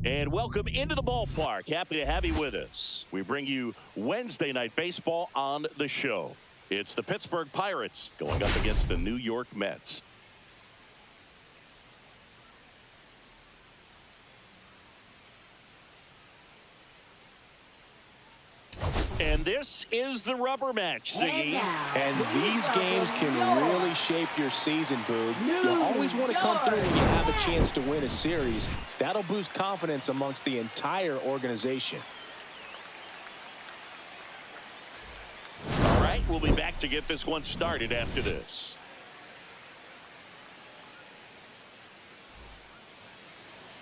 And welcome into the ballpark. Happy to have you with us. We bring you Wednesday Night Baseball on the show. It's the Pittsburgh Pirates going up against the New York Mets. And this is the rubber match, Siggy. And these games can really shape your season, Boog. You always want to come through when you have a chance to win a series. That'll boost confidence amongst the entire organization. All right, we'll be back to get this one started after this.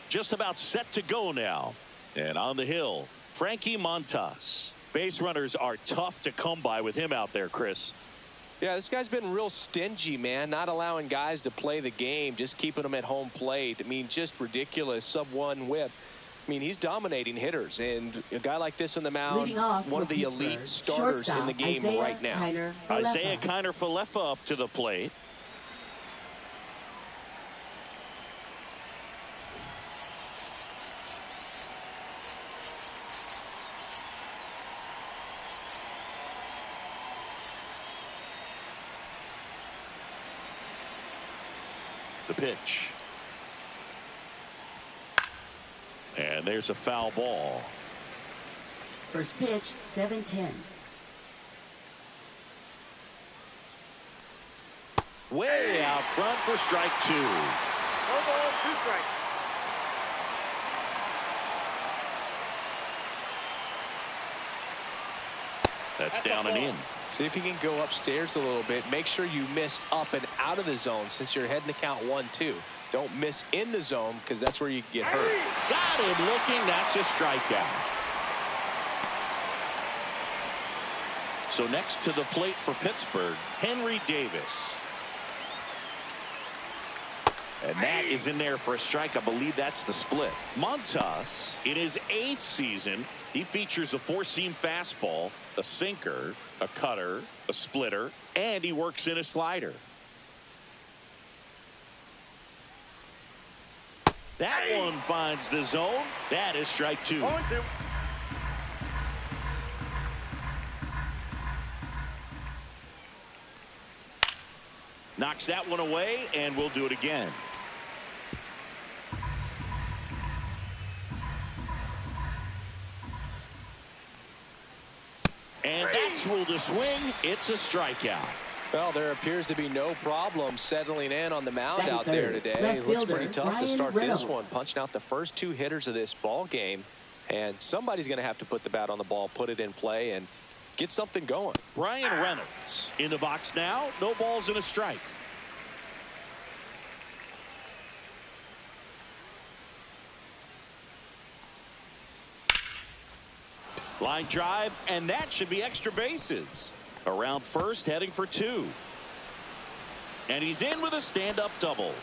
Just about set to go now. And on the hill, Frankie Montas. Base runners are tough to come by with him out there, Chris. Yeah, this guy's been real stingy, man. Not allowing guys to play the game, just keeping them at home plate. I mean, just ridiculous. Sub-1 whip. I mean, he's dominating hitters. And a guy like this on the mound, one of the elite starters in the game right now. Isaiah Kiner-Falefa up to the plate. The pitch. And there's a foul ball. First pitch, 7-10. Way out front for strike two. No ball, 2 strikes. That's down and in. See if you can go upstairs a little bit. Make sure you miss up and out of the zone since you're heading to count 1-2. Don't miss in the zone because that's where you get hurt. Got him looking. That's a strikeout. So next to the plate for Pittsburgh, Henry Davis. And that is in there for a strike. I believe that's the split. Montas, in his 8th season, he features a 4-seam fastball, a sinker, a cutter, a splitter, and he works in a slider. That one finds the zone. That is strike 2. 0-2. Knocks that one away, and we'll do it again. And that's ruled a swing. It's a strikeout. Well, there appears to be no problem settling in on the mound out there today. It looks pretty tough to start this one. Punching out the first 2 hitters of this ball game. And somebody's going to have to put the bat on the ball, put it in play, and get something going. Brian Reynolds in the box now. No balls and a strike. Line drive, and that should be extra bases. Around first, heading for 2. And he's in with a stand-up double.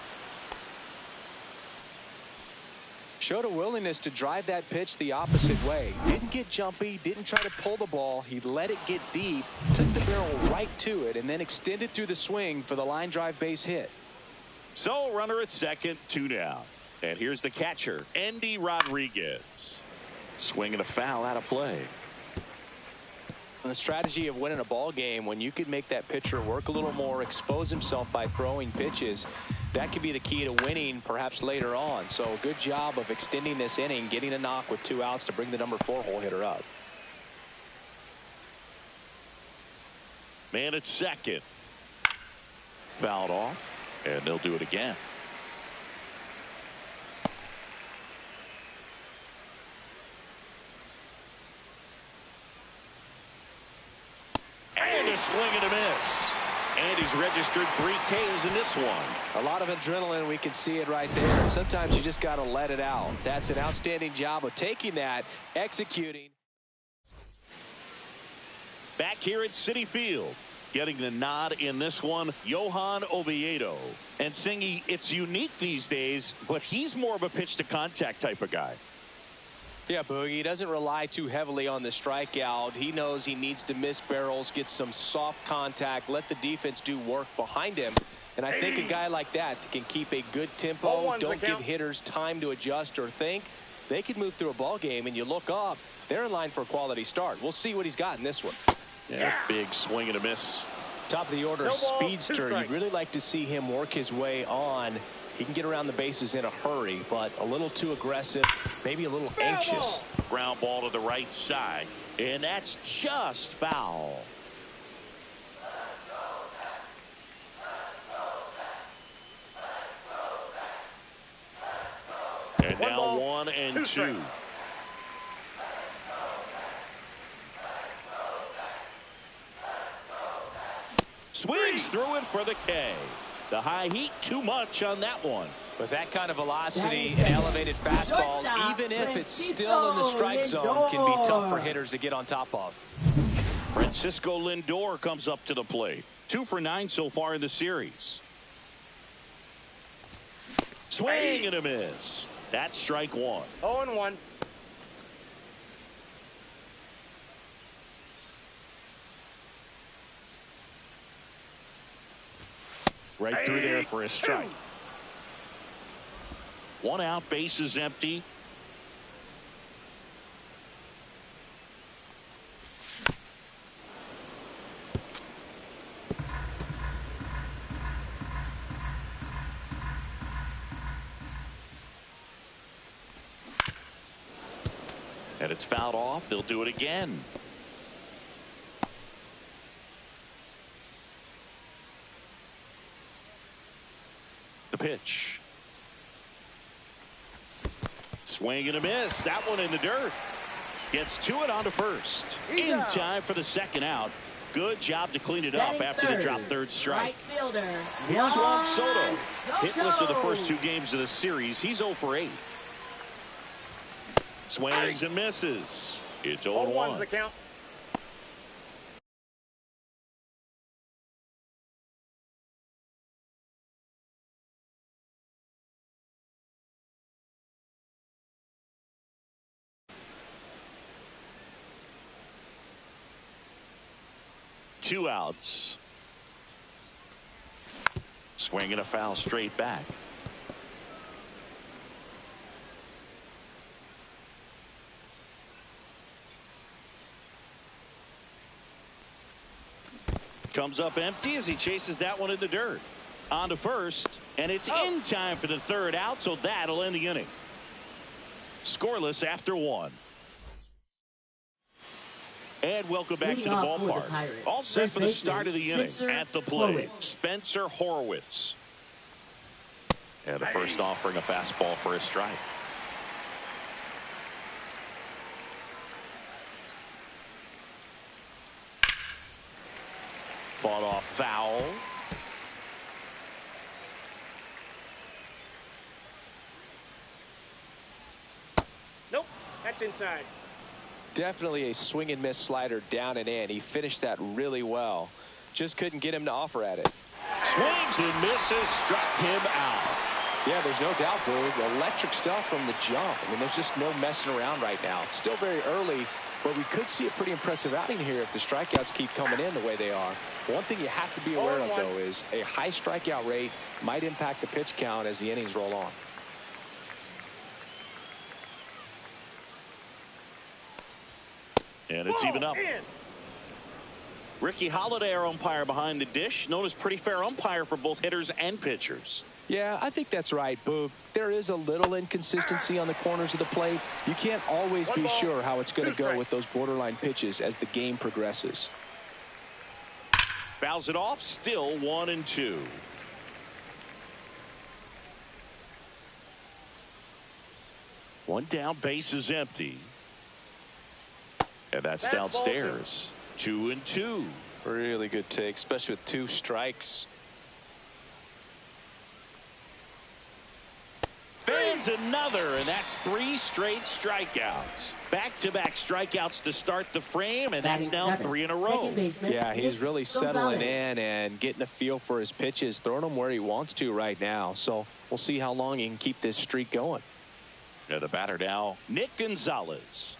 Showed a willingness to drive that pitch the opposite way. Didn't get jumpy, didn't try to pull the ball. He let it get deep, took the barrel right to it, and then extended through the swing for the line drive base hit. So runner at second, 2 down. And here's the catcher, Andy Rodriguez. Swing and a foul out of play. The strategy of winning a ball game, when you could make that pitcher work a little more, expose himself by throwing pitches, that could be the key to winning perhaps later on. So good job of extending this inning, getting a knock with 2 outs to bring the number 4 hole hitter up. Man at second. Fouled off, and they'll do it again. And a swing and a miss. And he's registered 3 Ks in this one. A lot of adrenaline. We can see it right there. And sometimes you just got to let it out. That's an outstanding job of taking that, executing. Back here at Citi Field, getting the nod in this one, Johan Oviedo. And Singy, it's unique these days, but he's more of a pitch to contact type of guy. Yeah, Boogie, he doesn't rely too heavily on the strikeout. He knows he needs to miss barrels, get some soft contact, let the defense do work behind him. And I think a guy like that can keep a good tempo, don't give hitters time to adjust or think. They can move through a ball game, and you look up, they're in line for a quality start. We'll see what he's got in this one. Yeah, big swing and a miss. Top of the order, speedster. You'd really like to see him work his way on. He can get around the bases in a hurry, but a little too aggressive, maybe a little anxious. Ground ball to the right side, and that's just foul. And now 1 and 2. Swings through it for the K. The high heat, too much on that one. With that kind of velocity and elevated fastball, even if it's still in the strike zone, can be tough for hitters to get on top of. Francisco Lindor comes up to the plate. 2 for 9 so far in the series. Swing and a miss. That's strike 1. 0-1. Right through there for a strike. 1 out, base is empty. And it's fouled off. They'll do it again. The pitch. Swing and a miss. That one in the dirt. Gets to it onto first. In time for the second out. Good job to clean it up after the drop third strike. Right fielder. Here's Juan Soto. Hitless in the first 2 games of the series. He's 0 for 8. Swings and misses. It's 0-1. The count. Two outs. Swing and a foul straight back. Comes up empty as he chases that one in the dirt. On to first, and it's in time for the third out, so that'll end the inning. Scoreless after 1. And welcome back to the ballpark. All set for the start of the inning. At the plate, Spencer Horwitz. And the first offering a fastball for a strike. Fought off foul. Nope, that's inside. Definitely a swing and miss slider down and in. He finished that really well. Just couldn't get him to offer at it. Swings and misses, struck him out. Yeah, there's no doubt, Boog. Electric stuff from the jump. I mean, there's just no messing around right now. It's still very early, but we could see a pretty impressive outing here if the strikeouts keep coming in the way they are. One thing you have to be aware of, though, is a high strikeout rate might impact the pitch count as the innings roll on. And it's even up. In. Ricky Holiday, our umpire behind the dish, known as pretty fair umpire for both hitters and pitchers. Yeah, I think that's right, Boog. There is a little inconsistency on the corners of the plate. You can't always be sure how it's going to go with those borderline pitches as the game progresses. Fouls it off, still 1-2. One down, base is empty. And that's downstairs. 2-2. Really good take, especially with 2 strikes. Fans another, and that's 3 straight strikeouts. Back-to-back strikeouts to start the frame, and that's now 3 in a row. Yeah, he's really settling in and getting a feel for his pitches, throwing them where he wants to right now. So we'll see how long he can keep this streak going. Yeah, the batter now, Nick Gonzalez.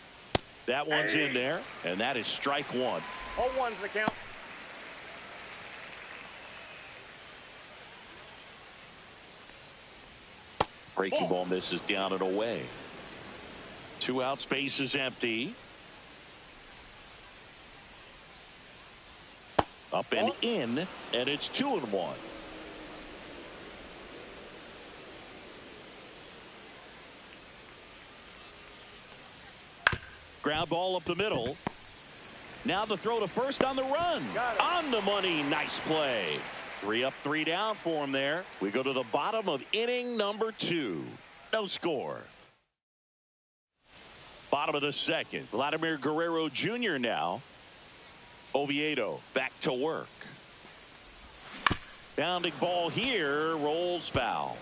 That one's in there, and that is strike 1. 0-1's the count. Breaking ball misses down and away. 2 outs, base is empty. Up and in, and it's 2-1. Ground ball up the middle. Now the throw to first on the run. On the money. Nice play. 3 up, 3 down for him there. We go to the bottom of inning number 2. No score. Bottom of the second. Vladimir Guerrero Jr. now. Oviedo back to work. Bounding ball here. Rolls foul.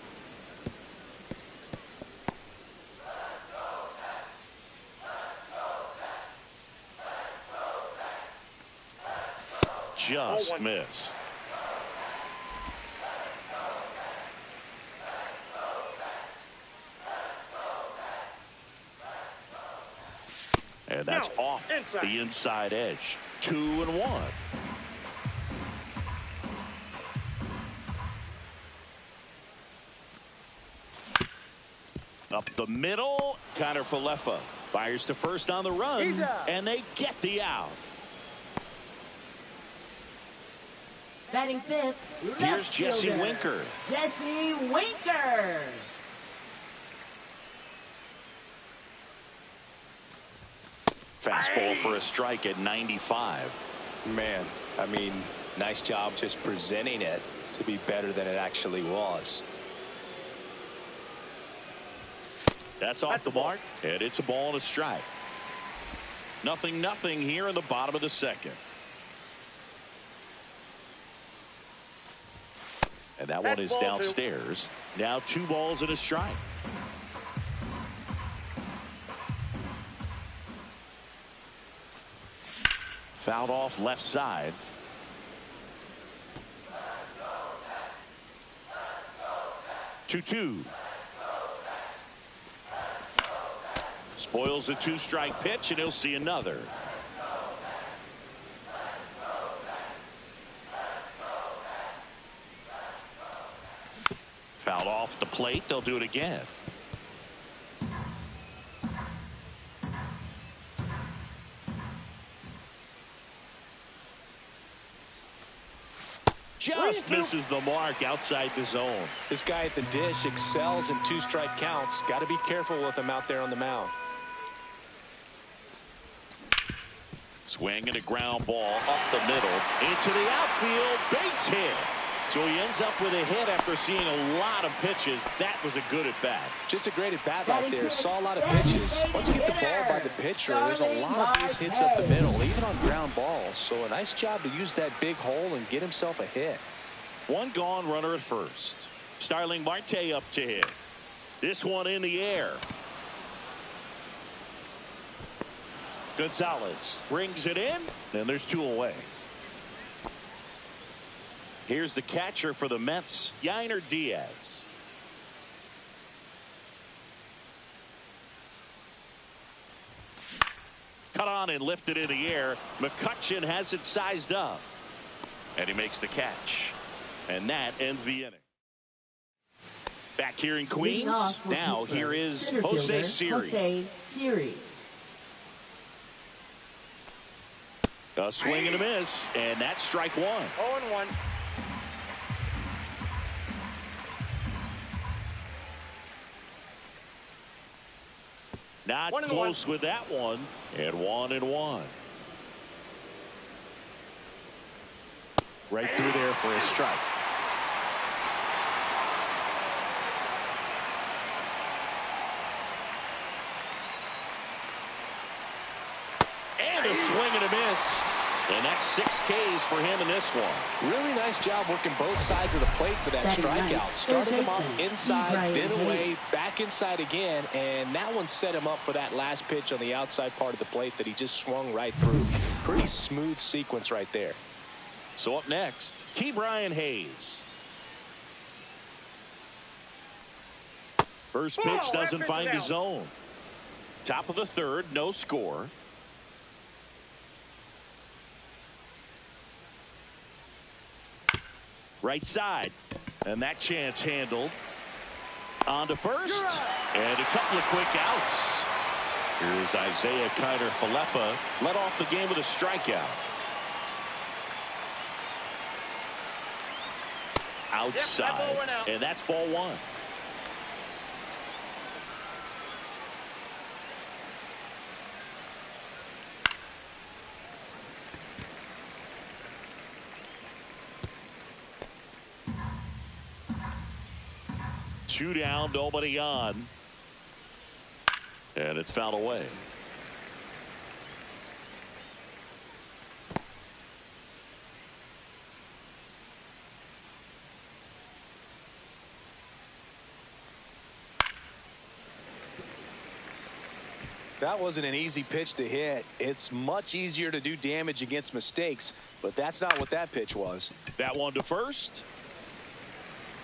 Just missed. And that's off the inside edge. 2-1. Up the middle. Connor Falefa fires to first on the run, and they get the out. Batting 5th, here's Jesse Winker. Jesse Winker. Fastball for a strike at 95. Man, I mean, nice job just presenting it to be better than it actually was. That's off the mark, and it's a ball and a strike. 0-0 here in the bottom of the second. And that one is downstairs. Now 2 balls and a strike. Fouled off left side. Two. Spoils a 2-strike pitch, and he'll see another. Fouled off the plate. They'll do it again. Just misses the mark outside the zone. This guy at the dish excels in 2-strike counts. Got to be careful with him out there on the mound. Swing and a ground ball up the middle into the outfield. Base hit. So he ends up with a hit after seeing a lot of pitches. That was a good at bat. Just a great at bat right there. Saw a lot of pitches. Once you get the ball by the pitcher, there's a lot of base hits up the middle, even on ground balls. So a nice job to use that big hole and get himself a hit. 1 gone, runner at first. Starling Marte up to hit. This one in the air. Gonzalez brings it in, and there's 2 away. Here's the catcher for the Mets, Yainer Diaz. Cut on and lifted in the air. McCutchen has it sized up, and he makes the catch, and that ends the inning. Back here in Queens, now here is Jose Siri. A swing and a miss, and that's strike one. 0-1. Not 1-1. close with that one, and 1-1. Right through there for a strike. And a swing and a miss. And that's 6 Ks for him in this one. Really nice job working both sides of the plate for that strikeout. Started him off inside, then away, back inside again, and that one set him up for that last pitch on the outside part of the plate that he just swung right through. Pretty smooth sequence right there. So up next, Ke'Bryan Hayes. First pitch doesn't find the zone. Top of the third, no score. Right side, and that chance handled. On to first, and a couple of quick outs. Here's Isaiah Kiner-Falefa, led off the game with a strikeout. Outside, and that's ball one. Two down, nobody on. And it's fouled away. That wasn't an easy pitch to hit. It's much easier to do damage against mistakes, but that's not what that pitch was. That one to first.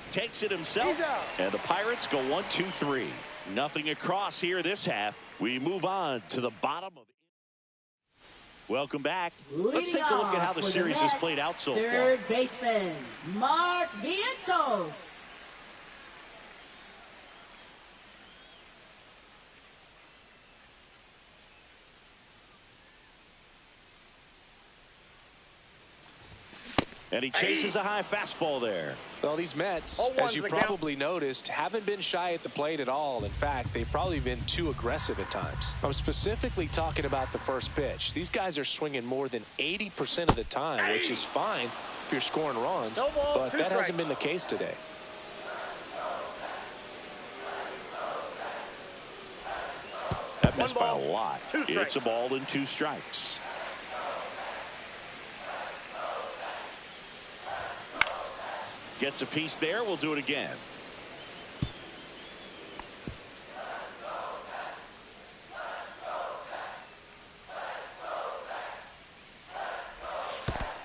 Takes it himself, and the Pirates go 1-2-3. Nothing across here this half. We move on to the bottom of it. Welcome back. Let's take a look at how the series has played out so far. Third baseman, Mark Vientos. And he chases a high fastball there. Well, these Mets, as you probably noticed, haven't been shy at the plate at all. In fact, they've probably been too aggressive at times. I'm specifically talking about the first pitch. These guys are swinging more than 80% of the time, which is fine if you're scoring runs, but that hasn't been the case today. That missed by a lot. It's a ball and 2 strikes. Gets a piece there. We'll do it again.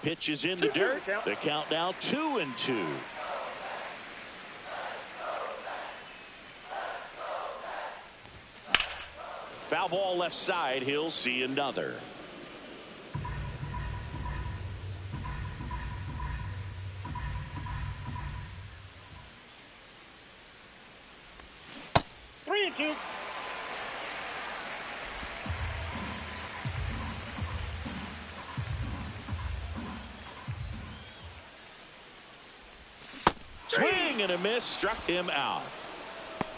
Pitch is in the dirt. The count now 2-2. Foul ball left side. He'll see another. Swing and a miss, struck him out.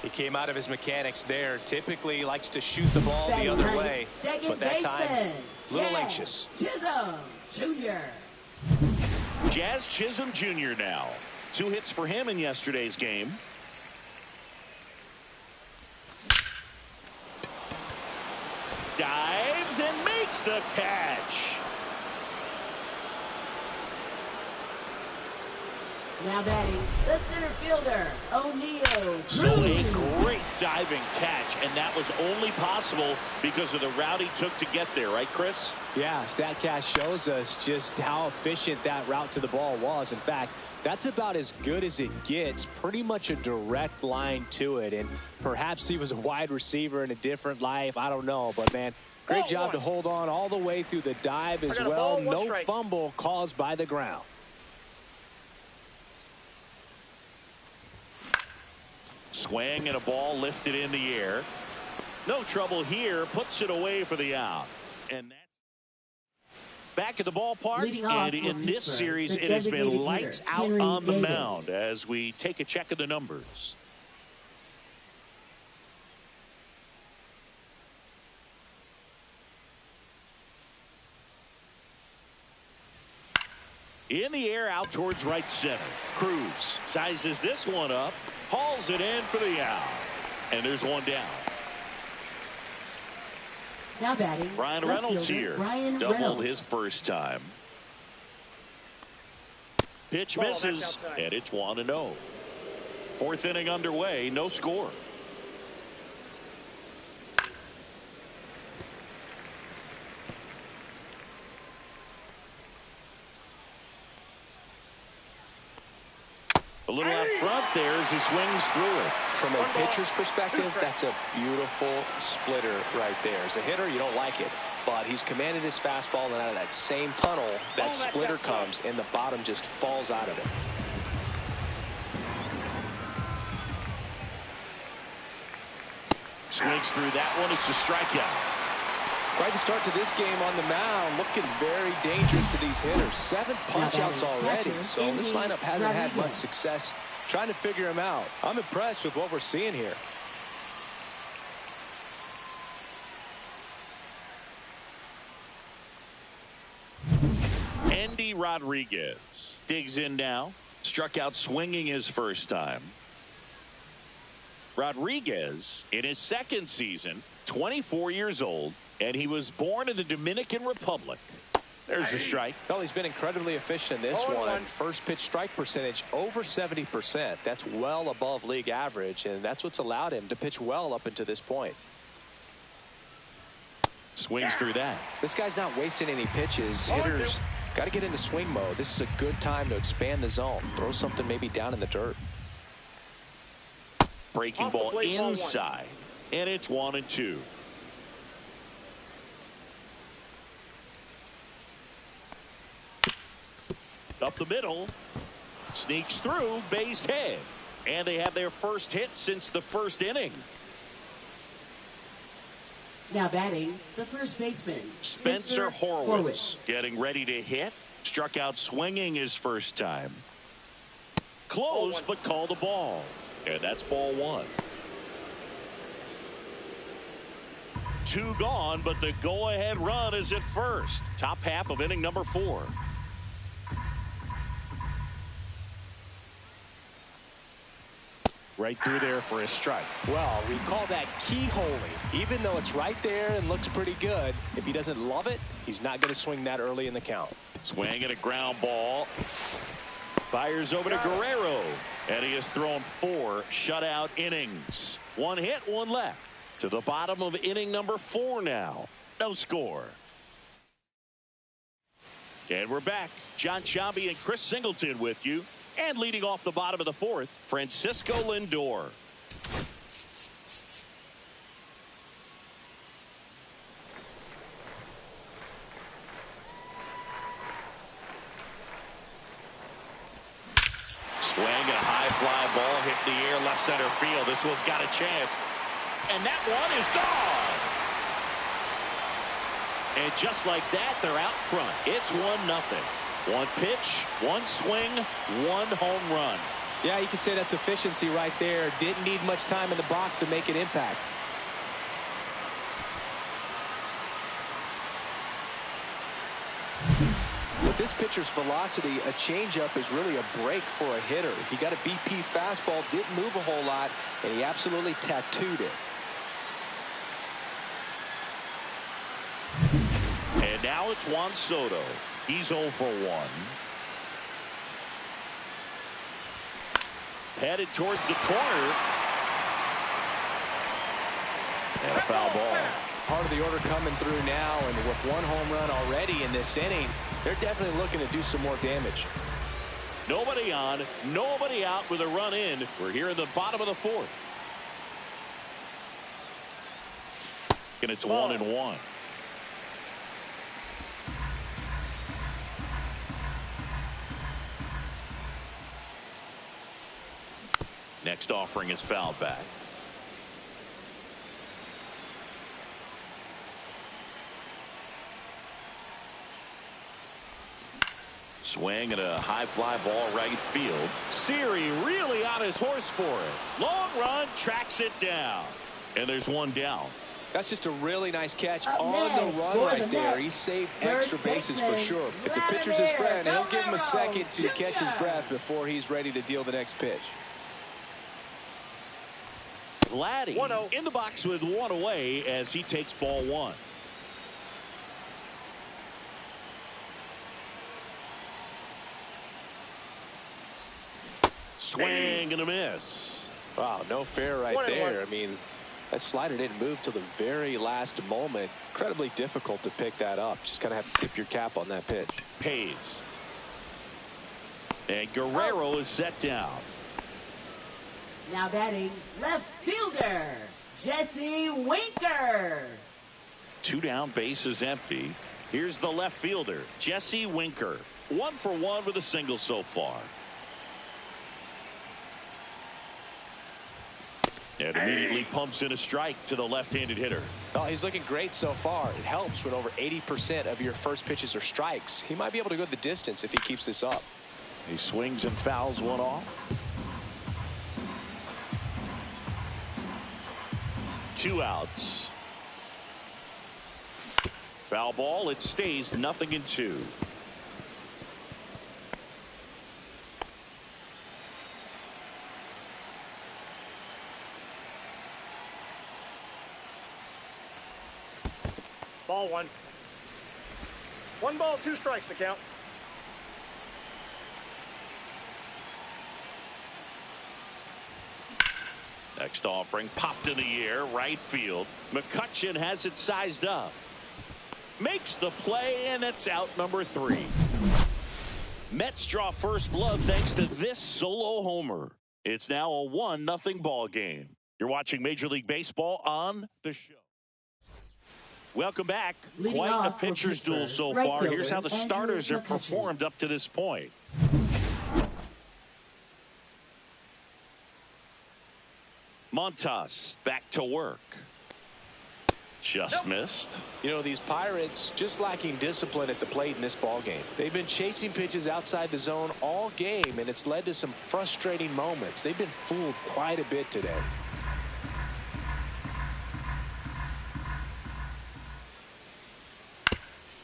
He came out of his mechanics there. Typically likes to shoot the ball the other way, but that time a little anxious. Chisholm Jr. Jazz Chisholm Jr. now. 2 hits for him in yesterday's game. Dives and makes the catch. Now batting, the center fielder, O'Neal. So a great diving catch, and that was only possible because of the route he took to get there, right, Chris? Yeah, StatCast shows us just how efficient that route to the ball was. In fact, that's about as good as it gets, pretty much a direct line to it. And perhaps he was a wide receiver in a different life. I don't know, but man, great job to hold on all the way through the dive as well. No fumble caused by the ground. Swing and a ball lifted in the air. No trouble here. Puts it away for the out. And Back at the ballpark, Leading off and in for this Pittsburgh, series, the it has been designated lights hitter, out Henry on the Davis. mound as we take a check of the numbers. In the air out towards right center. Cruz sizes this one up, hauls it in for the out. And there's one down. Now batting, Ryan left Reynolds fielder, here. Ryan Doubled Reynolds. his first time. Pitch Ball, that's misses, outside. and it's 1-0. Fourth inning underway, no score. A little out front there as he swings through it. From a pitcher's perspective, that's a beautiful splitter right there. As a hitter, you don't like it, but he's commanded his fastball, and out of that same tunnel, that that's splitter outside. comes, and the bottom just falls out of it. Swings through that one. It's a strikeout. Quite the start to this game on the mound, looking very dangerous to these hitters. 7 punch-outs already, so this lineup hasn't had much success trying to figure him out. I'm impressed with what we're seeing here. Andy Rodriguez digs in now. Struck out swinging his first time. Rodriguez in his second season, 24 years old, and he was born in the Dominican Republic. There's a strike. Well, he's been incredibly efficient in this 0-1. one. First pitch strike percentage over 70%. That's well above league average, and that's what's allowed him to pitch well up until this point. Swings through that. This guy's not wasting any pitches. Hitters got to get into swing mode. This is a good time to expand the zone. Throw something maybe down in the dirt. Breaking Off the ball plate, ball one. inside, and it's 1-2. Up the middle, sneaks through, base hit, and they have their first hit since the first inning. Now batting, the first baseman, Spencer Horwitz getting ready to hit. Struck out swinging his first time. Close, but called a ball. And that's ball one. 2 gone, but the go-ahead run is at first. Top half of inning number 4. Right through there for a strike. Well, we call that keyholing. Even though it's right there and looks pretty good, if he doesn't love it, he's not going to swing that early in the count. Swing and a ground ball. Fires over to Guerrero. And he has thrown 4 shutout innings. 1 hit, 1 left. To the bottom of inning number 4 now. No score. And we're back. John Sciambi and Chris Singleton with you. And leading off the bottom of the 4th, Francisco Lindor. Swing and a high fly ball hit in the air left center field. This one's got a chance. And that one is gone. And just like that, they're out front. It's 1-0. 1 pitch, 1 swing, 1 home run. Yeah, you can say that's efficiency right there. Didn't need much time in the box to make an impact. With this pitcher's velocity, a changeup is really a break for a hitter. He got a BP fastball, didn't move a whole lot, and he absolutely tattooed it. And now it's Juan Soto. He's 0 for 1. Headed towards the corner. And a foul ball. Part of the order coming through now, and with 1 home run already in this inning, they're definitely looking to do some more damage. Nobody on, nobody out with a run in. We're here in the bottom of the 4th. And it's 1-1. Next offering is fouled back. Swing and a high fly ball right field. Siri really on his horse for it. Long run, tracks it down. And there's one down. That's just a really nice catch Up on next, the run for right the there. Mets, He saved first extra bases for baseman, sure. If the pitcher's his friend, he'll give him a second to Guerrero catch his Jr. breath before he's ready to deal the next pitch. Vladdy 1-0. in the box with one away as he takes ball one. Swing and a miss. Wow, no fair right 1-1. there. I mean, that slider didn't move till the very last moment. Incredibly difficult to pick that up. Just kind of have to tip your cap on that pitch. Pays. And Guerrero is set down. Now batting left fielder, Jesse Winker. Two down, bases empty. Here's the left fielder, Jesse Winker. 1 for 1 with a single so far. And immediately pumps in a strike to the left-handed hitter. Oh, he's looking great so far. It helps when over 80% of your first pitches are strikes. He might be able to go the distance if he keeps this up. He swings and fouls one off. 2 outs. Foul ball. It stays 0-2. Ball one. 1 ball, 2 strikes to count. Next offering popped in the air, right field. McCutchen has it sized up. Makes the play, and it's out number 3. Mets draw first blood thanks to this solo homer. It's now a 1-0 ball game. You're watching Major League Baseball on the show. Welcome back. Leading Quite a off for pitcher's duel Pittsburgh, so right far. fielder Here's how the Andrew starters have McCutchen. performed up to this point. Montas back to work. Just missed. You know, these Pirates just lacking discipline at the plate in this ball game. They've been chasing pitches outside the zone all game, and it's led to some frustrating moments. They've been fooled quite a bit today.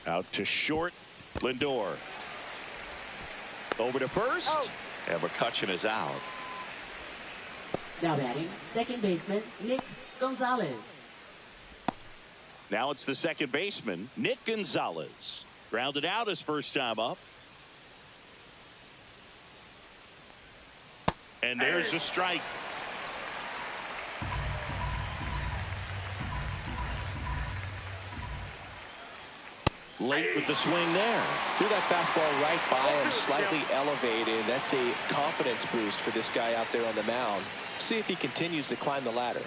Out to short. Lindor. Over to first. Out. And McCutchen is out. Now batting second baseman, Nick Gonzalez. Now it's the second baseman, Nick Gonzalez. Grounded out his first time up. And there's a strike. Late with the swing there. Threw that fastball right by him, slightly elevated. That's a confidence boost for this guy out there on the mound. See if he continues to climb the ladder.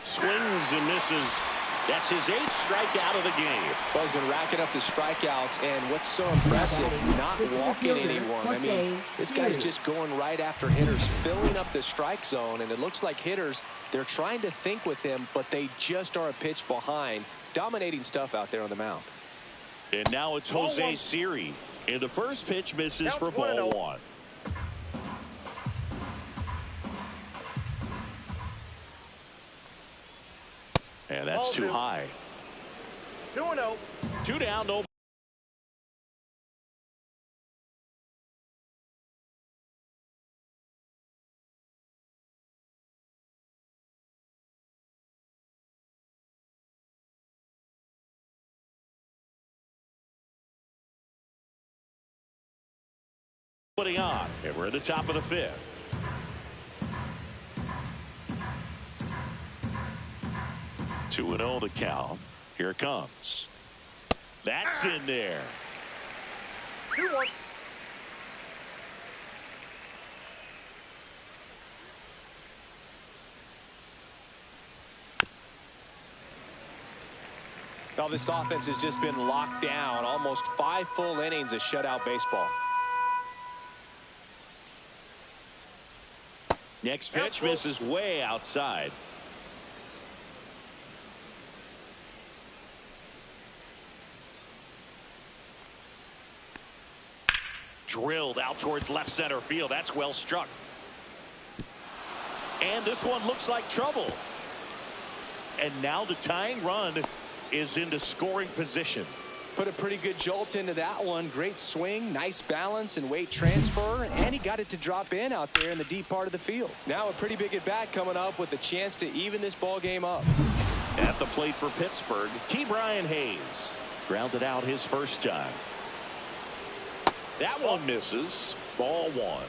Swings and misses. That's his 8th strikeout of the game. Well, he's been racking up the strikeouts, and what's so impressive, not walking anyone. I mean, this guy's just going right after hitters, filling up the strike zone, and it looks like hitters, they're trying to think with him, but they just are a pitch behind. Dominating stuff out there on the mound. And now it's Ball Jose one. Siri. And the first pitch misses Counts for 1-0. ball 1. And that's Ball too 2. high. 2-0. 2 down, no. Putting on, and we're at the top of the 5th. Two and 0 to count. Here it comes. That's in there. 2-1. Now this offense has just been locked down. Almost 5 full innings of shutout baseball. Next pitch misses way outside. Drilled out towards left center field. That's well struck. And this one looks like trouble. And now the tying run is into scoring position. Put a pretty good jolt into that one. Great swing, nice balance and weight transfer, and he got it to drop in out there in the deep part of the field. Now a pretty big at bat coming up with a chance to even this ball game up. At the plate for Pittsburgh, Brian Hayes grounded out his first time. That one misses. Ball one.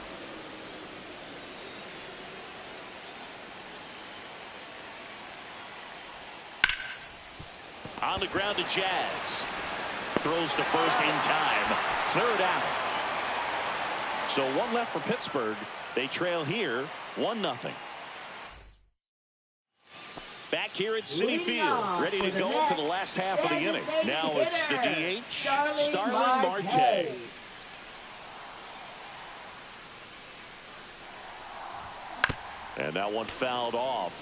On the ground to Jazz. Throws to first in time. Third out. So one left for Pittsburgh. They trail here 1-0. Back here at Citi Field, ready to go for the last half of the inning. Now it's the DH, Starling Marte. And that one fouled off.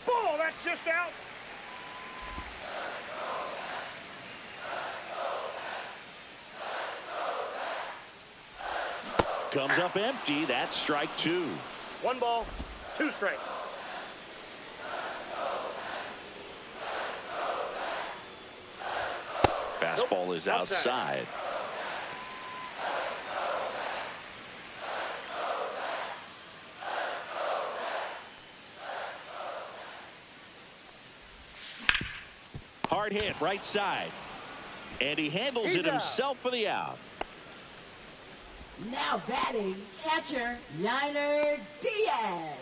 Ball, that's just out. Comes up empty. That's strike two. 1 ball, 2 strikes. Fastball is outside. Hard hit right side. And he handles it himself for the out. Now batting, catcher, Yainer Diaz.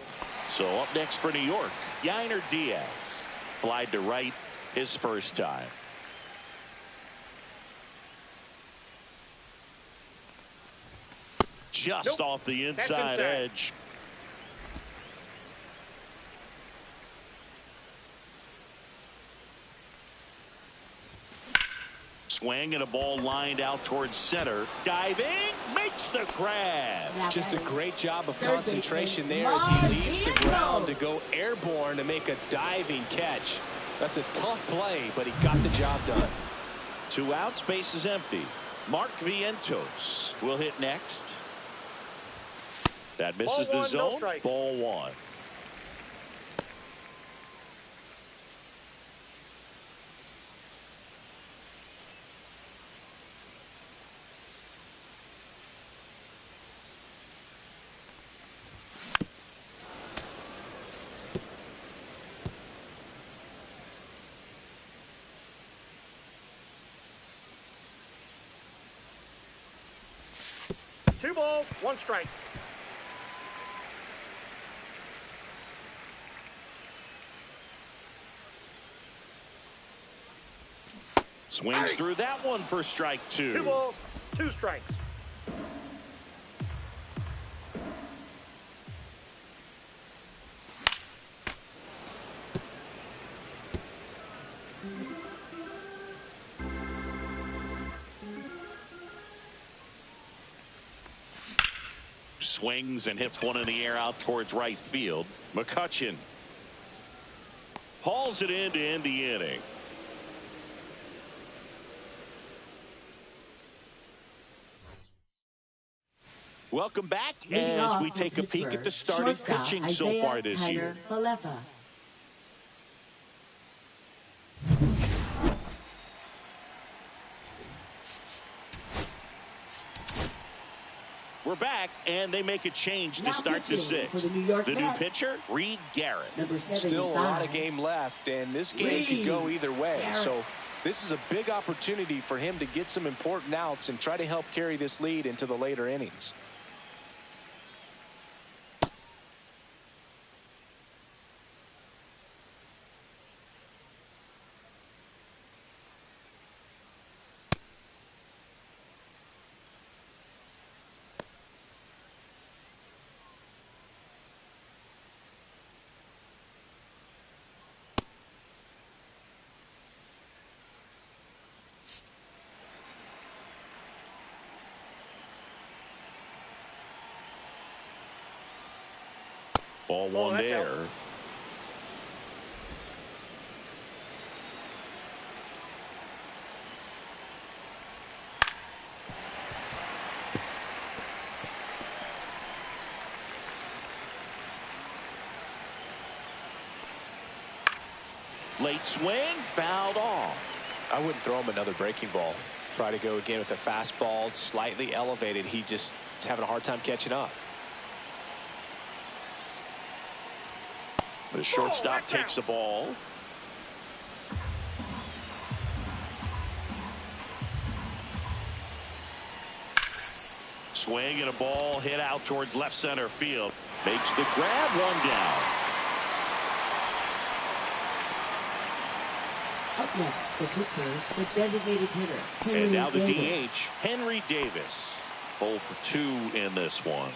So up next for New York, Yainer Diaz. Flied to right his first time. Just off the inside edge. Swing and a ball lined out towards center. Diving, makes the grab. Just a great job of concentration there as he leaves the ground to go airborne to make a diving catch. That's a tough play, but he got the job done. 2 outs, base is empty. Mark Vientos will hit next. That misses the zone. Ball one. Two balls, 1 strike. Swings through that one for strike 2. 2 balls, 2 strikes. Swings and hits one in the air out towards right field. McCutchen hauls it in to end the inning. Welcome back as we take a peek at the starting pitching so far this year. We're back, and they make a change to start the 6th. The new pitcher, Reed Garrett. Still a lot of game left, and this game could go either way. So this is a big opportunity for him to get some important outs and try to help carry this lead into the later innings. Ball one there. Late swing, fouled off. I wouldn't throw him another breaking ball. Try to go again with a fastball, slightly elevated. He just is having a hard time catching up. The shortstop takes the ball. Swing and a ball hit out towards left center field. Makes the grab, one down. Up next for Pittsburgh, the designated hitter, Henry And now the Davis. DH, Henry Davis. 0 for 2 in this one.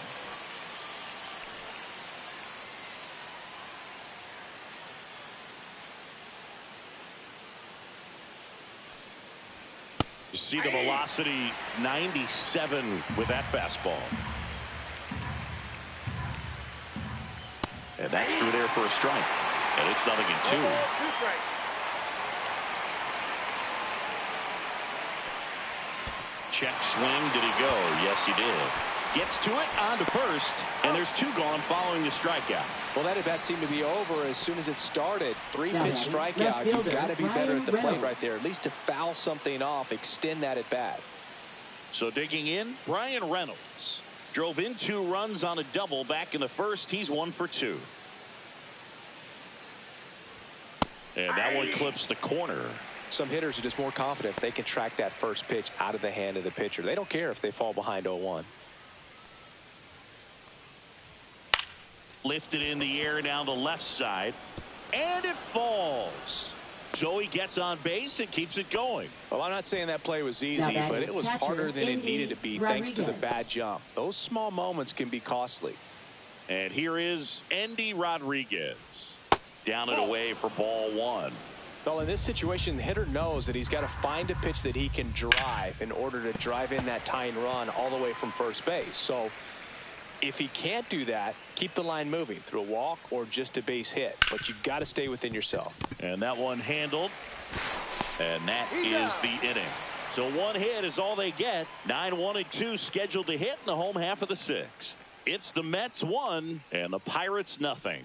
You see the velocity 97 with that fastball. And that's through there for a strike. And it's 0-2. 2 strikes. Check swing. Did he go? Yes, he did. Gets to it, on to first, and there's 2 gone following the strikeout. Well, that at bat seemed to be over as soon as it started. 3-pitch strikeout. You've fielder, got to be better at the plate Reynolds. right there. At least to foul something off, extend that at bat. So digging in, Brian Reynolds drove in 2 runs on a double back in the first. He's 1 for 2. And that one clips the corner. Some hitters are just more confident if they can track that first pitch out of the hand of the pitcher. They don't care if they fall behind 0-1. Lifted in the air down the left side, and it falls. Joey gets on base and keeps it going. Well, I'm not saying that play was easy, Now but it was catcher, harder than it Andy needed to be thanks to the Rodriguez. bad jump. Those small moments can be costly. And here is Andy Rodriguez. Down and away for ball 1. Well, in this situation, the hitter knows that he's got to find a pitch that he can drive in order to drive in that tying run all the way from first base. So if he can't do that, keep the line moving through a walk or just a base hit. But you've got to stay within yourself. And that one handled. And that is the inning. So 1 hit is all they get. 9-1-2 scheduled to hit in the home half of the 6th. It's the Mets 1 and the Pirates nothing.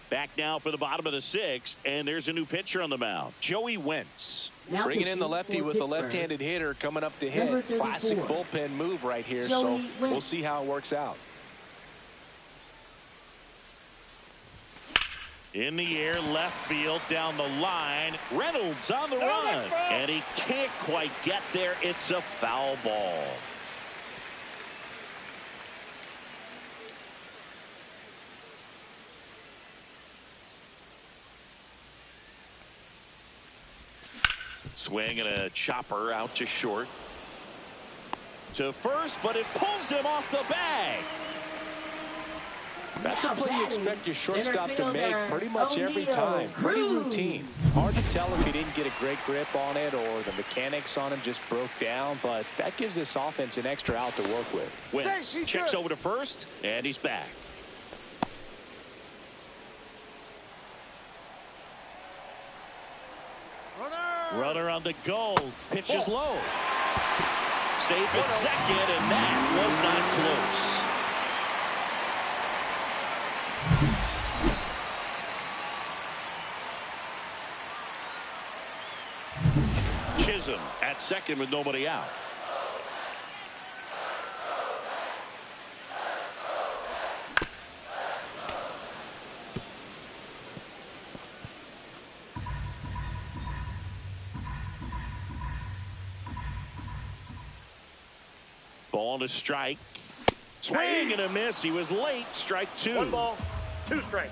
Back now for the bottom of the 6th, and there's a new pitcher on the mound, Joey Wentz. Now Bringing in the pitching lefty for with the Pittsburgh, left-handed hitter coming up to Number hit. 34. Classic bullpen move right here, Joey so Wentz. we'll see how it works out. In the air, left field, down the line. Reynolds on the run, and he can't quite get there. It's a foul ball. Swing and a chopper out to short. To first, but it pulls him off the bag. That's a play you expect your shortstop to make fielder, pretty much every O'Neal time. Pretty Cruz. routine. Hard to tell if he didn't get a great grip on it or the mechanics on him just broke down, but that gives this offense an extra out to work with. Wentz He's checks good. over to first, and he's back. Runner on the go. Pitch is low. Safe at second, and that was not close. Chisholm at second with nobody out. Ball to strike. Swing and a miss. He was late. Strike 2. 1 ball, 2 strikes.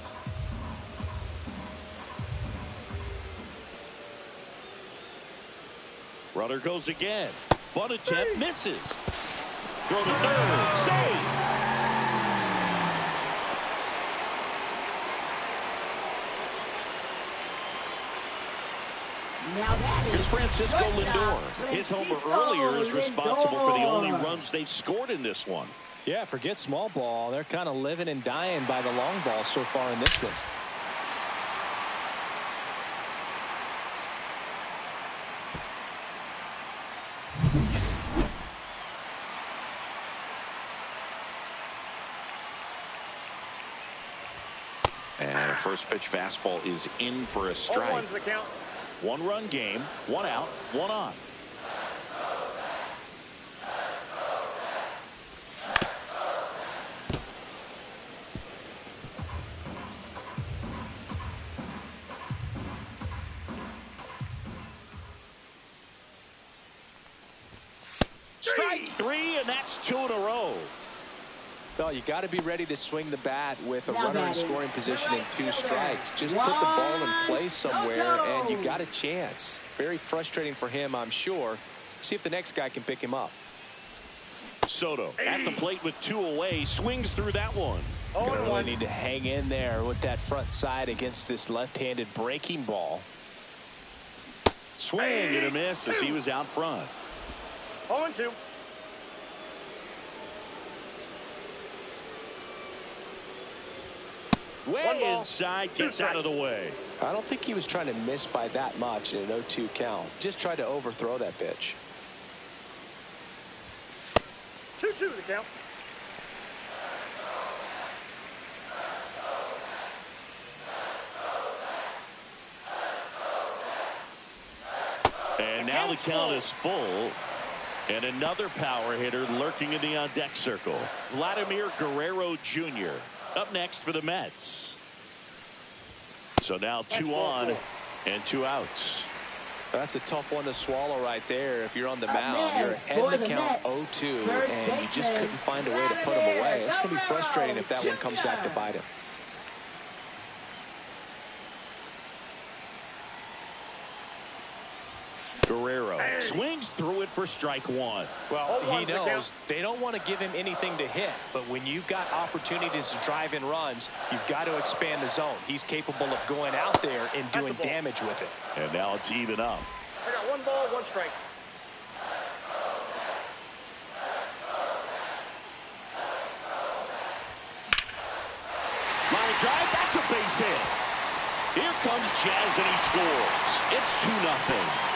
Runner goes again. Bunt attempt misses. Throw to third. Save. Now that Here's is Francisco shortstop, Lindor. His homer Francisco earlier is responsible for the only Lindor. runs they've scored in this one. Yeah, forget small ball. They're kind of living and dying by the long ball so far in this one. And a first pitch fastball is in for a strike. 0-1's the count. 1-run game, 1 out, 1 on. Strike 3, and that's 2 in a row. Well, you got to be ready to swing the bat with a Now runner in batting, scoring position the and right 2 fielder, strikes. Just put the ball in place somewhere, Soto. and you got a chance. Very frustrating for him, I'm sure. See if the next guy can pick him up. Soto at the plate with 2 away, swings through that one. Gonna really need to hang in there with that front side against this left-handed breaking ball. Swing and a miss as he was out front. 0-2. Way inside, gets out of the way. I don't think he was trying to miss by that much in an 0-2 count. Just tried to overthrow that pitch. 2-2 the count. And now the count is full. And another power hitter lurking in the on-deck circle. Vladimir Guerrero Jr. up next for the Mets. So now 2 on and 2 outs. That's a tough one to swallow right there. If you're on the mound, you're Mets ahead in for the the count Mets. 0-2, First and you just baseman, couldn't find a way to put him away. It's going to be frustrating if that one comes back to Guerrero bite him. Guerrero swings through it for strike 1. Well, he 0-1's the count. knows they don't want to give him anything to hit, but when you've got opportunities to drive in runs, you've got to expand the zone. He's capable of going out there and doing damage with it. And now it's even up. I got 1 ball, 1 strike. Line drive, that's a base hit. Here comes Jazz and he scores. It's 2-0.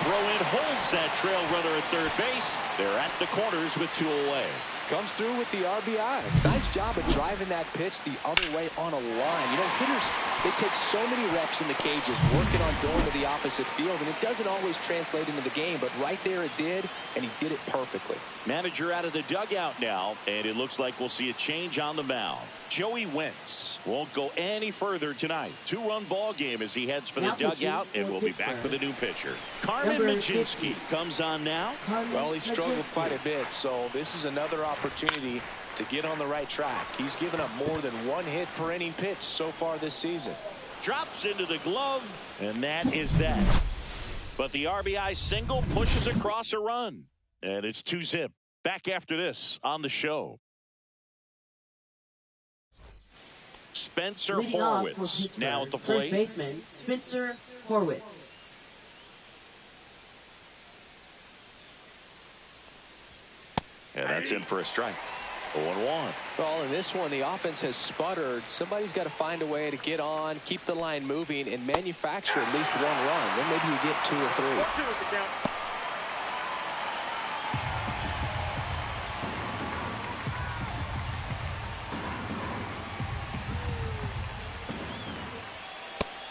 Throw in holds that trail runner at third base. They're at the corners with 2 away. Comes through with the RBI. Nice job of driving that pitch the other way on a line. You know, hitters, they take so many reps in the cages working on going to the opposite field, and it doesn't always translate into the game, but right there it did, and he did it perfectly. Manager out of the dugout now, and it looks like we'll see a change on the mound. Joey Wentz won't go any further tonight. 2-run ball game as he heads for the Now dugout, pitching and for we'll be back with a new pitcher. Carmen Number Mlodzinski 50. comes on now. Well, he struggled quite a bit, so this is another opportunity to get on the right track. He's given up more than 1 hit per inning pitch so far this season. Drops into the glove, and that is that. But the RBI single pushes across a run, and it's 2-zip. Back after this on the show. Spencer Leading off for Horwitz Pittsburgh, now at the first plate. baseman Spencer Horwitz. And that's in for a strike. 0-1. Well, in this one, the offense has sputtered. Somebody's got to find a way to get on, keep the line moving, and manufacture at least 1 run. Then maybe you get 2 or 3. 4-2 is the count.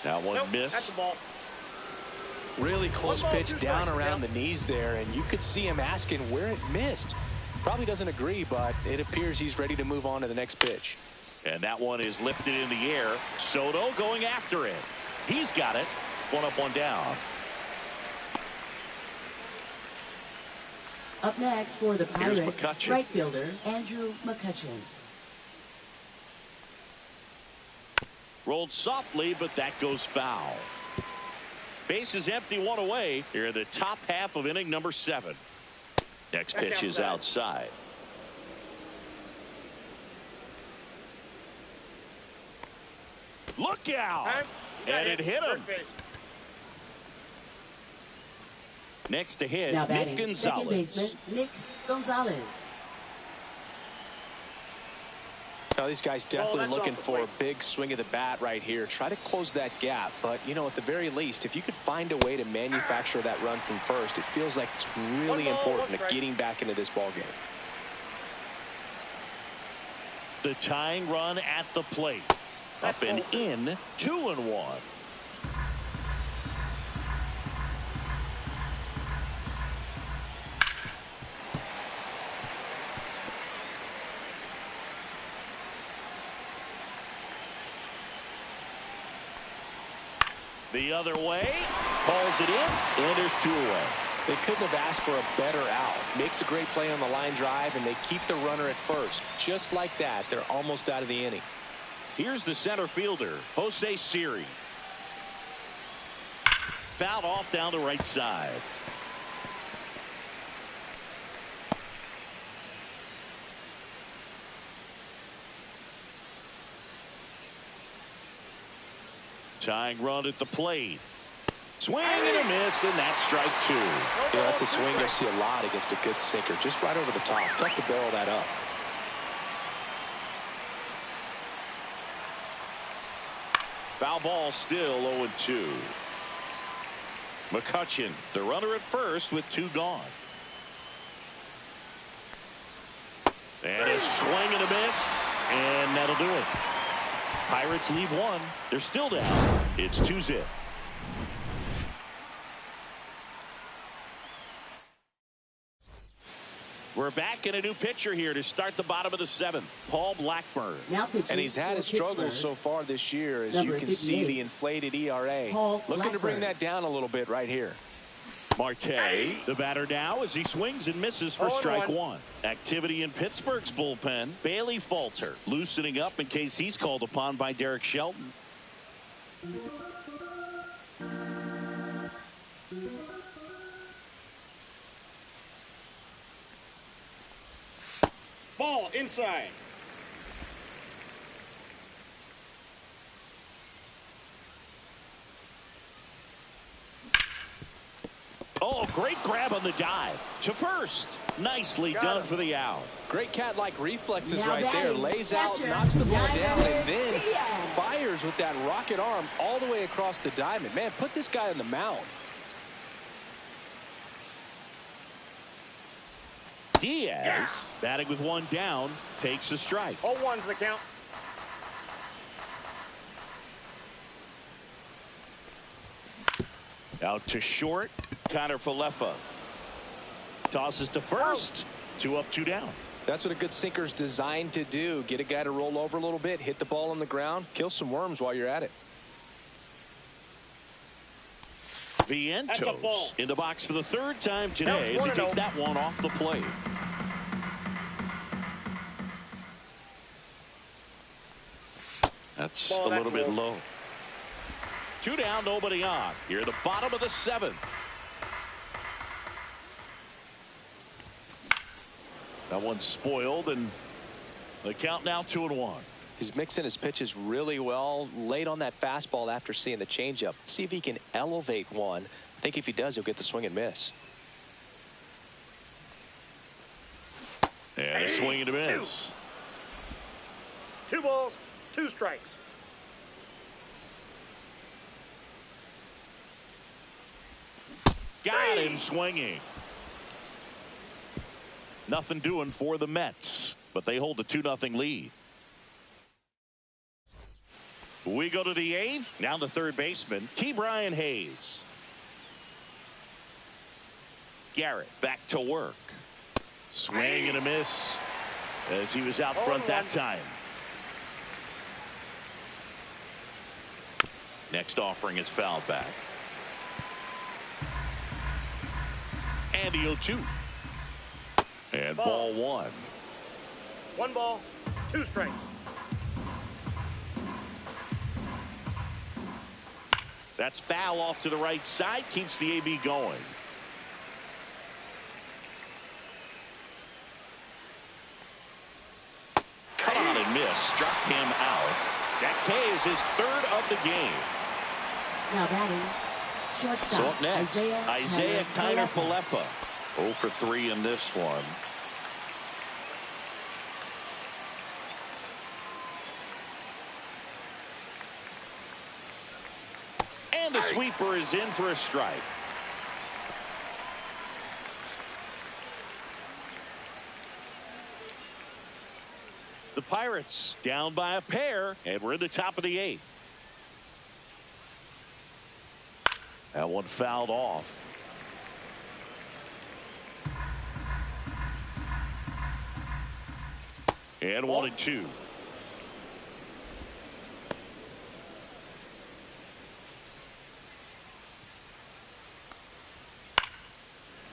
That one Nope, that's missed. the ball. Really close 1 ball, pitch 2 down strikes, around the yeah. knees there, and you could see him asking where it missed. Probably doesn't agree, but it appears he's ready to move on to the next pitch. And that one is lifted in the air. Soto going after it. He's got it. 1 up, 1 down. Up next for the Here's Pirates, McCutchen. right fielder Andrew McCutchen. Rolled softly, but that goes foul. Base is empty, 1 away. Here in the top half of inning number 7. Next That's pitch is outside. Look out! Time. And it hit him. First base. Next to hit, Now Nick batting, second Gonzalez. baseman Nick Gonzalez. Now, these guys definitely that's looking off the for a plate. big swing of the bat right here. Try to close that gap, but, you know, at the very least, if you could find a way to manufacture that run from first, it feels like it's really 1 ball, 1 important to strike. getting back into this ball game. The tying run at the plate. Up and in, 2-1. The other way, calls it in, and there's 2 away. They couldn't have asked for a better out. Makes a great play on the line drive, and they keep the runner at first. Just like that, they're almost out of the inning. Here's the center fielder, Jose Siri. Fouled off down the right side. Tying run at the plate. Swing and a miss, and that's strike 2. You know, that's a swing you'll see a lot against a good sinker. Just right over the top. Tough to barrel that up. Foul ball, still 0-2. McCutchen, the runner at first with 2 gone. And a swing and a miss, and that'll do it. Pirates leave 1. They're still down. It's 2-zip. We're back in a new pitcher here to start the bottom of the 7th. Paul Blackburn. And he's had his struggles so far this year, as you can see the inflated ERA. Looking to bring that down a little bit right here. Marte, the batter now, as he swings and misses for strike 1. Activity in Pittsburgh's bullpen. Bailey Falter loosening up in case he's called upon by Derek Shelton. Ball inside. Oh, great grab on the dive to first. Nicely done for the out. Great cat-like reflexes right there. Lays out, knocks the ball down, and then fires with that rocket arm all the way across the diamond. Man, put this guy on the mound. Diaz, batting with 1 down, takes a strike. 0-1's the count. Out to short, Connor Falefa. Tosses to first. 2 up, 2 down. That's what a good sinker's designed to do. Get a guy to roll over a little bit, hit the ball on the ground, kill some worms while you're at it. Vientos in the box for the 3rd time today as he takes that one off the plate. That's a little bit low. 2 down, nobody on. Here at the bottom of the 7th. That one's spoiled, and the count now 2-1. He's mixing his pitches really well. Late on that fastball after seeing the changeup. See if he can elevate one. I think if he does, he'll get the swing and miss. And a swing and a miss. 2 balls, 2 strikes. Got him swinging. Nothing doing for the Mets, but they hold the 2-0 lead. We go to the 8th. Now the 3rd baseman, Ke'Bryan Hayes. Garrett back to work. Swing and a miss as he was out front that time. Next offering is fouled back. And the 0-2. And ball 1. 1 ball, 2 strikes. That's foul off to the right side. Keeps the AB going. Cut on and miss. Struck him out. That K is his 3rd of the game. Now batting, shortstop. So up next, Isaiah Kiner Falefa. 0 for 3 in this one. And the sweeper is in for a strike. The Pirates down by a pair, and we're in the top of the 8th. That one fouled off. And 1-2.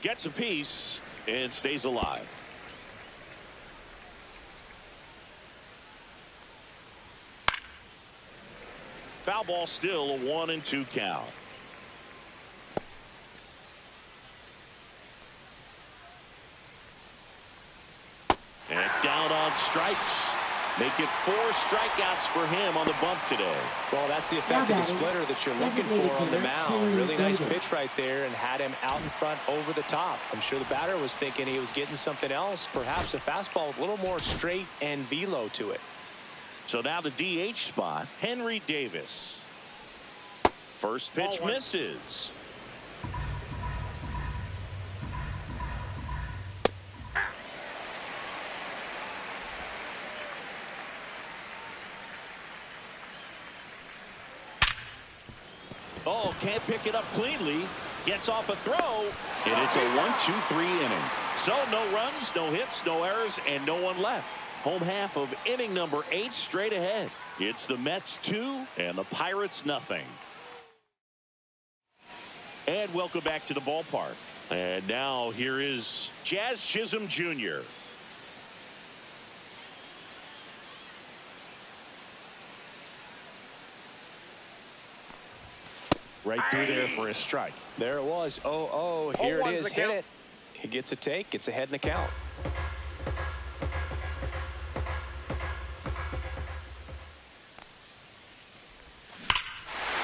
Gets a piece and stays alive. Foul ball, still a 1-2 count. And down on strikes. Make it 4 strikeouts for him on the bump today. Well, that's the effect of the splitter that you're looking for on the mound. Really nice pitch right there and had him out in front over the top. I'm sure the batter was thinking he was getting something else, perhaps a fastball with a little more straight and velo to it. So now the DH spot, Henry Davis. First pitch misses. Oh, can't pick it up cleanly. Gets off a throw, and it's a 1-2-3 inning. So no runs, no hits, no errors, and no one left. Home half of inning number 8 straight ahead. It's the Mets 2 and the Pirates nothing. And welcome back to the ballpark. And now here is Jazz Chisholm Jr. Right through there for a strike. There it was. Oh, here it is. Hit it. He gets a take. Gets ahead in the count.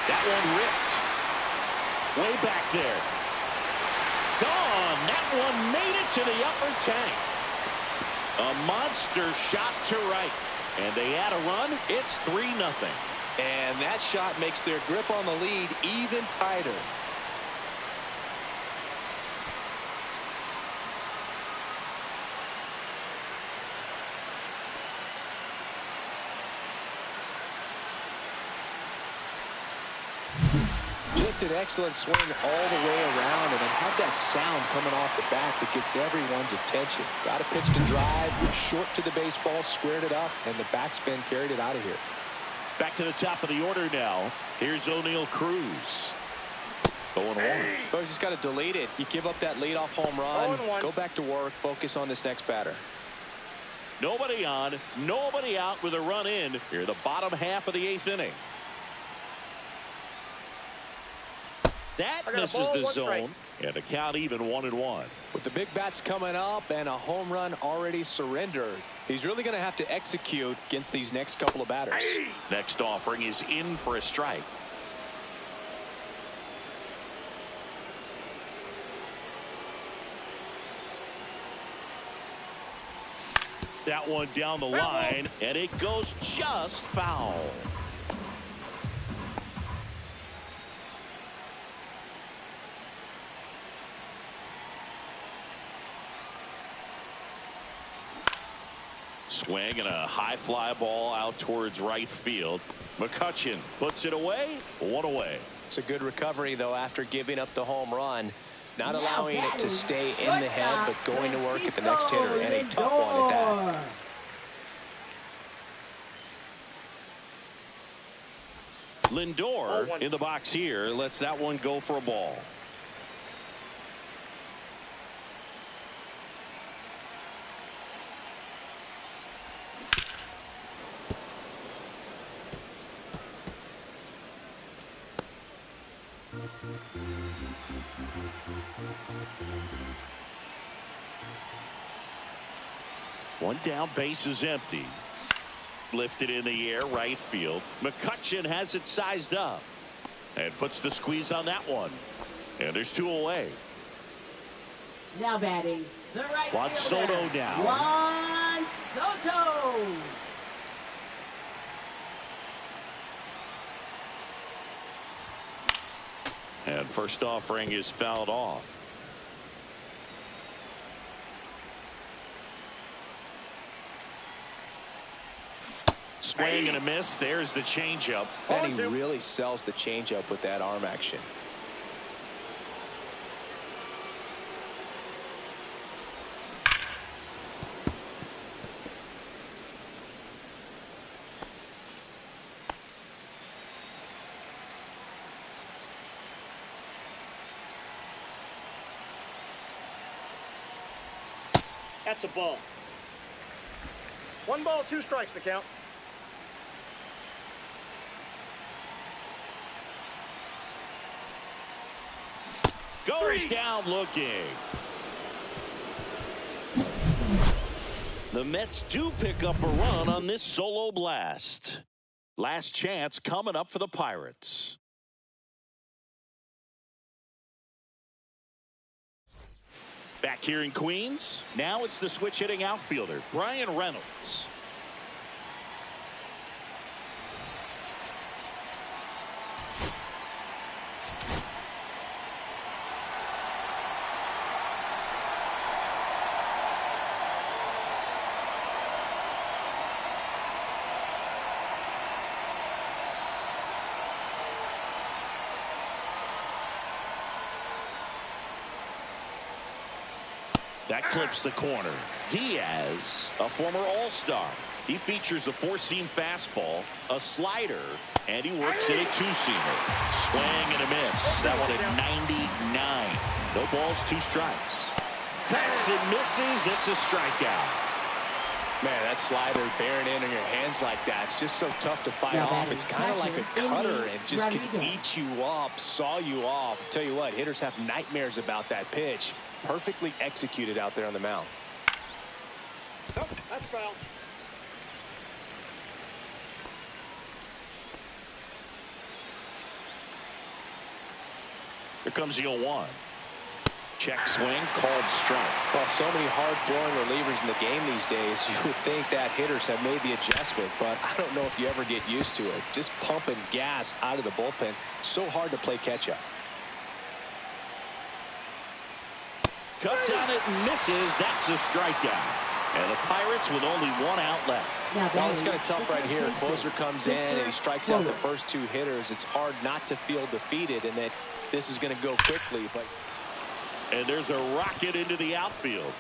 That one ripped. Way back there. Gone. That one made it to the upper tank. A monster shot to right. And they add a run. It's 3-0. And that shot makes their grip on the lead even tighter. Just an excellent swing all the way around, and it had that sound coming off the bat that gets everyone's attention. Got a pitch to drive, short to the baseball, squared it up, and the backspin carried it out of here. Back to the top of the order now. Here's O'Neal Cruz. 0-1. Oh, you just got to delete it. You give up that leadoff home run. Go back to work. Focus on this next batter. Nobody on, nobody out with a run in here, the bottom half of the 8th inning. That misses the zone, and the count even 1-1. With the big bats coming up and a home run already surrendered, he's really going to have to execute against these next couple of batters. Next offering is in for a strike. That one down the line, and it goes just foul. Swing and a high fly ball out towards right field. McCutchen puts it away. 1 away. It's a good recovery, though, after giving up the home run. Not allowing it to stay in the head, but going to work at the next hitter, and a tough one at that. Lindor in the box here lets that one go for a ball. One down, base is empty. Lifted in the air, right field. McCutchen has it sized up and puts the squeeze on that one. And there's 2 away. Now batting, the right Juan fielder, Soto now. Juan Soto. And first offering is fouled off. swing and a miss. There's the changeup. And he really sells the changeup with that arm action. That's a ball. 1 ball, 2 strikes, the count. Goes down looking. The Mets do pick up a run on this solo blast. Last chance coming up for the Pirates. Back here in Queens, now it's the switch hitting outfielder, Brian Reynolds. That clips the corner. Diaz, a former All-Star. He features a 4-seam fastball, a slider, and he works in a 2-seamer. Swing and a miss. That one at 99. No balls, 2 strikes. Pass and misses. It's a strikeout. Man, that slider bearing in on your hands like that, it's just so tough to fight off. It's kind of like a cutter and just can eat you up, saw you off. I'll tell you what, hitters have nightmares about that pitch. Perfectly executed out there on the mound. Nope, that's foul. Here comes the 0-1. Check swing, called strike. Well, so many hard-throwing relievers in the game these days, you would think that hitters have made the adjustment, but I don't know if you ever get used to it. Just pumping gas out of the bullpen, so hard to play catch-up. Cuts on it and misses. That's a strikeout. And the Pirates with only 1 out left. Well, it's kind of tough right here. Closer comes in and he strikes out the first 2 hitters. It's hard not to feel defeated and that this is going to go quickly. But and there's a rocket into the outfield.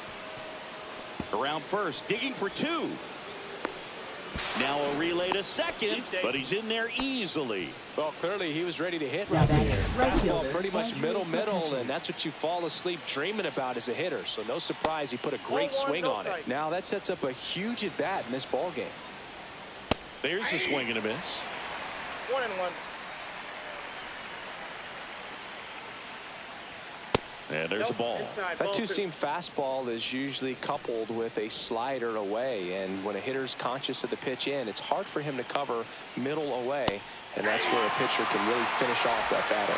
Around first, digging for 2. Now a relay to second, but he's in there easily. Well, clearly he was ready to hit right there. Fastball pretty much middle, and that's what you fall asleep dreaming about as a hitter. So no surprise he put a great swing on it. Now that sets up a huge at bat in this ball game. There's the swing and a miss. 1-1. And there's a ball. That 2-seam fastball is usually coupled with a slider away, and when a hitter's conscious of the pitch in, it's hard for him to cover middle away, and that's where a pitcher can really finish off that batter.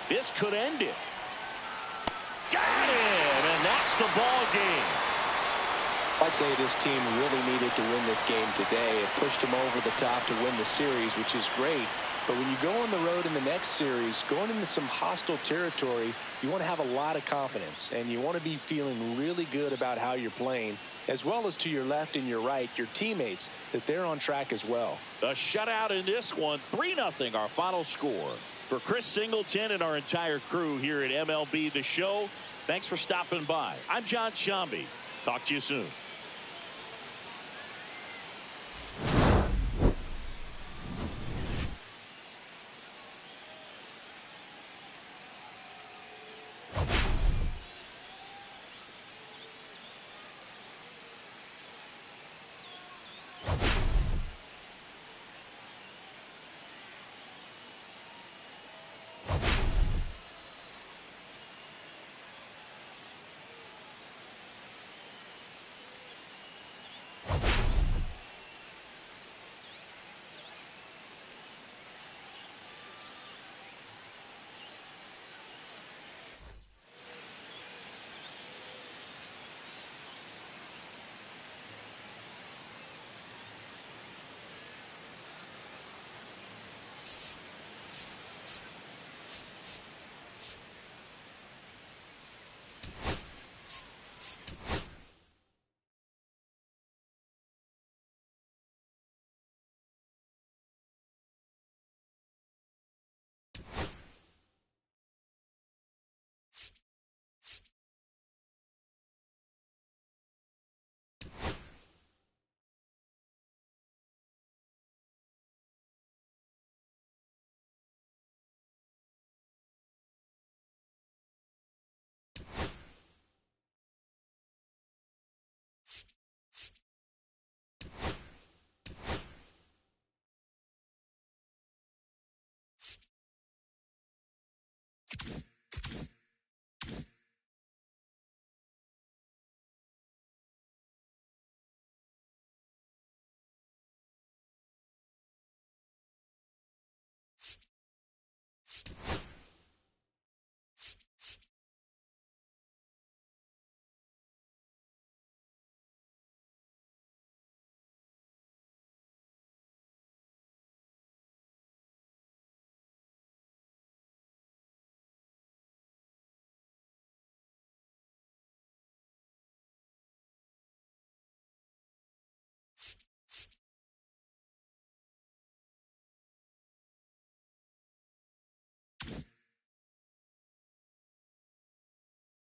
This could end it. Got him, and that's the ball game. I'd say this team really needed to win this game today. It pushed them over the top to win the series, which is great. But when you go on the road in the next series, going into some hostile territory, you want to have a lot of confidence. And you want to be feeling really good about how you're playing, as well as to your left and your right, your teammates, that they're on track as well. A shutout in this one, 3-0 our final score. For Chris Singleton and our entire crew here at MLB The Show, thanks for stopping by. I'm John Shambi. Talk to you soon.